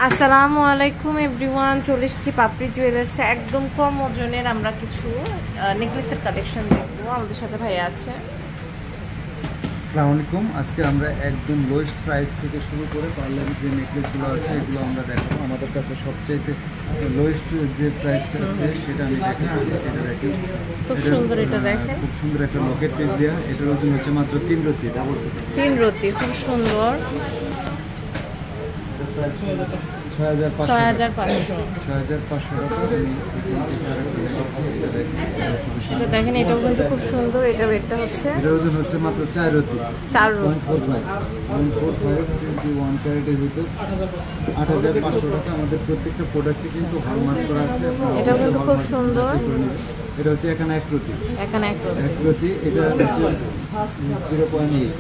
আসসালামু আলাইকুম এভরিওয়ান, চলে এসেছি পাপড়ি জুয়েলার্সে। একদম কম ওজনের আমরা কিছু নেকলেসের কালেকশন দেখবো। আমাদের সাথে ভাইয়া আছে। আসসালামু আলাইকুম। আজকে আমরা একদম লোয়েস্ট প্রাইস থেকে শুরু করে পার্লারের যে নেকলেসগুলো আছে এগুলো আমরা দেখাবো। আমাদের কাছে সবচাইতে লোয়েস্ট যে প্রাইসটা আছে সেটা আমি দেখাচ্ছি। এটা দেখেন, খুব সুন্দর। এটা দেখেন, খুব সুন্দর একটা লকেট পিস দেওয়া। এটার ওজন হচ্ছে মাত্র 3 রতি, ডাবল 3 রতি। খুব সুন্দর। 6500 টাকা। এটা দেখেন, এটাও কিন্তু খুব সুন্দর। এটা রেটটা হচ্ছে, এটার ওজন হচ্ছে মাত্র 4 রতি, 4 রতি, 145 21 ক্যারেটের ভিতর 8500 টাকা। আমাদের প্রত্যেকটা প্রোডাক্টই কিন্তু হলমার্ক করা আছে। এটাও কিন্তু খুব সুন্দর। এটা হচ্ছে এখানে 1 রতি, এখানে 1 রতি। এটা হচ্ছে 0.8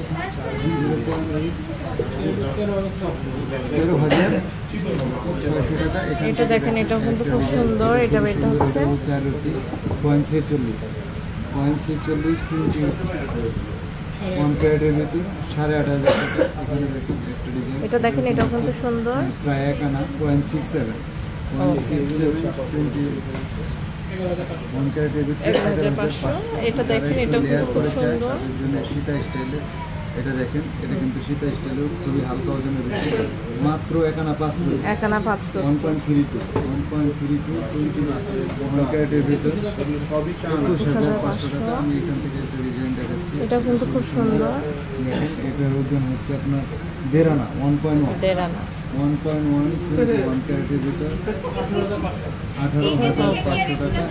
13,600 টাকা। এটা দেখেন, এটাও কিন্তু খুব সুন্দর। এটা রেটটা হচ্ছে 4 রতি, 0.46 1 ক্যারেটের ভিতর 8,500 টাকা। এখানে দেখুন একটা ডিজাইন। এটা দেখেন, এটাও কিন্তু সুন্দর। প্রায় 1 আনা 0.67 1 ক্যারেটের ভিতর 1500। এটা দেখেন, এটাও কিন্তু খুব সুন্দর। সীতা স্টাইলে। এটা দেখেন, এটা কিন্তু সীতা স্টাইলের খুবই হালকা ওজনের ভিতরে মাত্র 1 আনা 5 রতি, 1 আনা 500 1.32 1 ক্যারেটের ভিতর সবই 21,500 টাকা। আমি এখান থেকে একটা ডিজাইন দেখাচ্ছি। এটা কিন্তু খুব সুন্দর। দেখেন, এটার ওজন হচ্ছে আপনার 1.5 আনা 1.1 আনা 1 ক্যারেটের ভিতর 18,500 টাকা।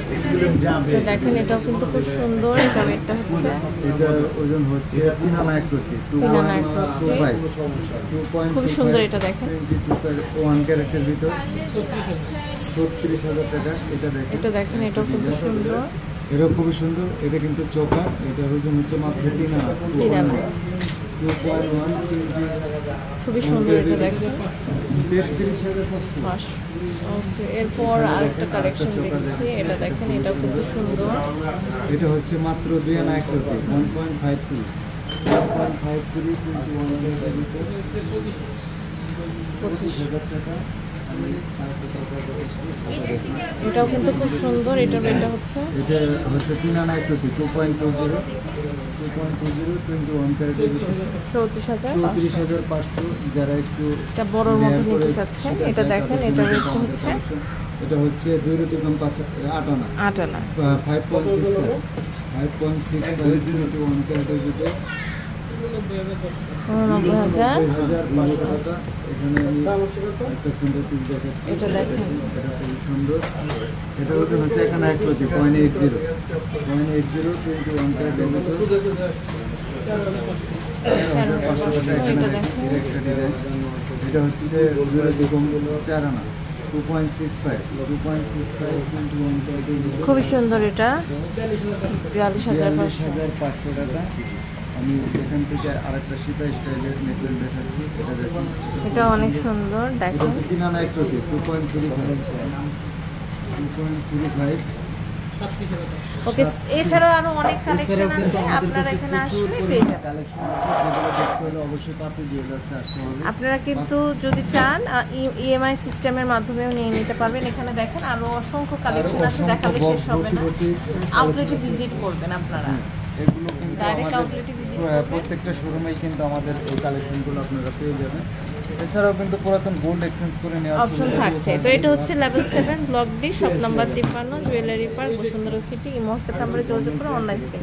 দেখেন, এটাও কিন্তু খুব সুন্দর। এটা রেটটা হচ্ছে, এটার ওজন হচ্ছে 3 আনা 1 রতি, 3 আনা 1 রতি। 2.25 খুব সুন্দর। এটা দেখেন, 1 ক্যারেটের ভিতর 36,000 টাকা। এটা দেখেন, এটাও কিন্তু সুন্দর। এটাও খুবই সুন্দর। এটা কিন্তু চোকার। এটার ওজন হচ্ছে মাত্র 3 আনা 2.1 খুবই সুন্দর। এটা দেখেন 33,500। ওকে, এরপর আরেকটা কালেকশন দেখছি। এটা দেখেন, এটাও কিন্তু সুন্দর। এটা হচ্ছে মাত্র 2 আনা 1 রতি 1.53 25,000 টাকা। এটাও কিন্তু খুব সুন্দর। এটা রেটটা হচ্ছে, এটা হচ্ছে 3 আনা 1 রতি 2.20 21 ক্যারেটের ভিতর 34,500। যারা একটু এটা বড়র মধ্যে নিতে চাচ্ছেন, এটা দেখেন, এটা রেট হচ্ছে, এটা হচ্ছে 2 রতি 8 আনা 8 আনা 5.65 21 ক্যারেটের ভিতর 89,500 টাকা। এখানে আমি একটা সিঙ্গেল পিস দেখাচ্ছি। এটা দেখেন, এটা খুবই সুন্দর। এটা ওজন হচ্ছে এখানে 1 রতি 0.80 21 ক্যারেটের ভিতর 13,500 টাকা। এখানে এটা একটা ডিজাইন। এটা হচ্ছে 2 রতি 4 আনা 2.65 21 ক্যারেটের ভিতর খুবই সুন্দর। এটা 42,500 টাকা। আমি এখান থেকে আরেকটা সীতা স্টাইলের নেকলেস দেখাচ্ছি। এটা দেখুন, এটা অনেক সুন্দর। দেখেন, 3 আনা 1 রতি 2.35 ওকে। এছাড়াও আরো অনেক কালেকশন আছে, আপনারা এখানে আসলে পেয়ে যাবেন। কালেকশন আছে, যেগুলো দেখতে হলে অবশ্যই পাপড়ি জুয়েলার্সে আসতে হবে। আপনারা কিন্তু যদি চান ইএমআই সিস্টেমের মাধ্যমেও নিয়ে নিতে পারবেন। এখানে দেখেন, আরো অসংখ্য কালেকশন আছে, দেখালে শেষ হবে না। আউটলেটে ভিজিট করবেন আপনারা। এগুলো কিন্তু ডাইরেক্ট আউটলেটে ভিজিট করবেন। প্রত্যেকটা শোরুমেই কিন্তু আমাদের এই কালেকশনগুলো আপনারা পেয়ে যাবেন। এছাড়াও কিন্তু পুরাতন গোল্ড এক্সচেঞ্জ করে নেওয়ার অপশন থাকছে। তো এটা হচ্ছে level 7 block D, shop number 53, jewellery park, Bashundhara city. Imo WhatsApp নাম্বারে যোগাযোগ করে অনলাইন থেকে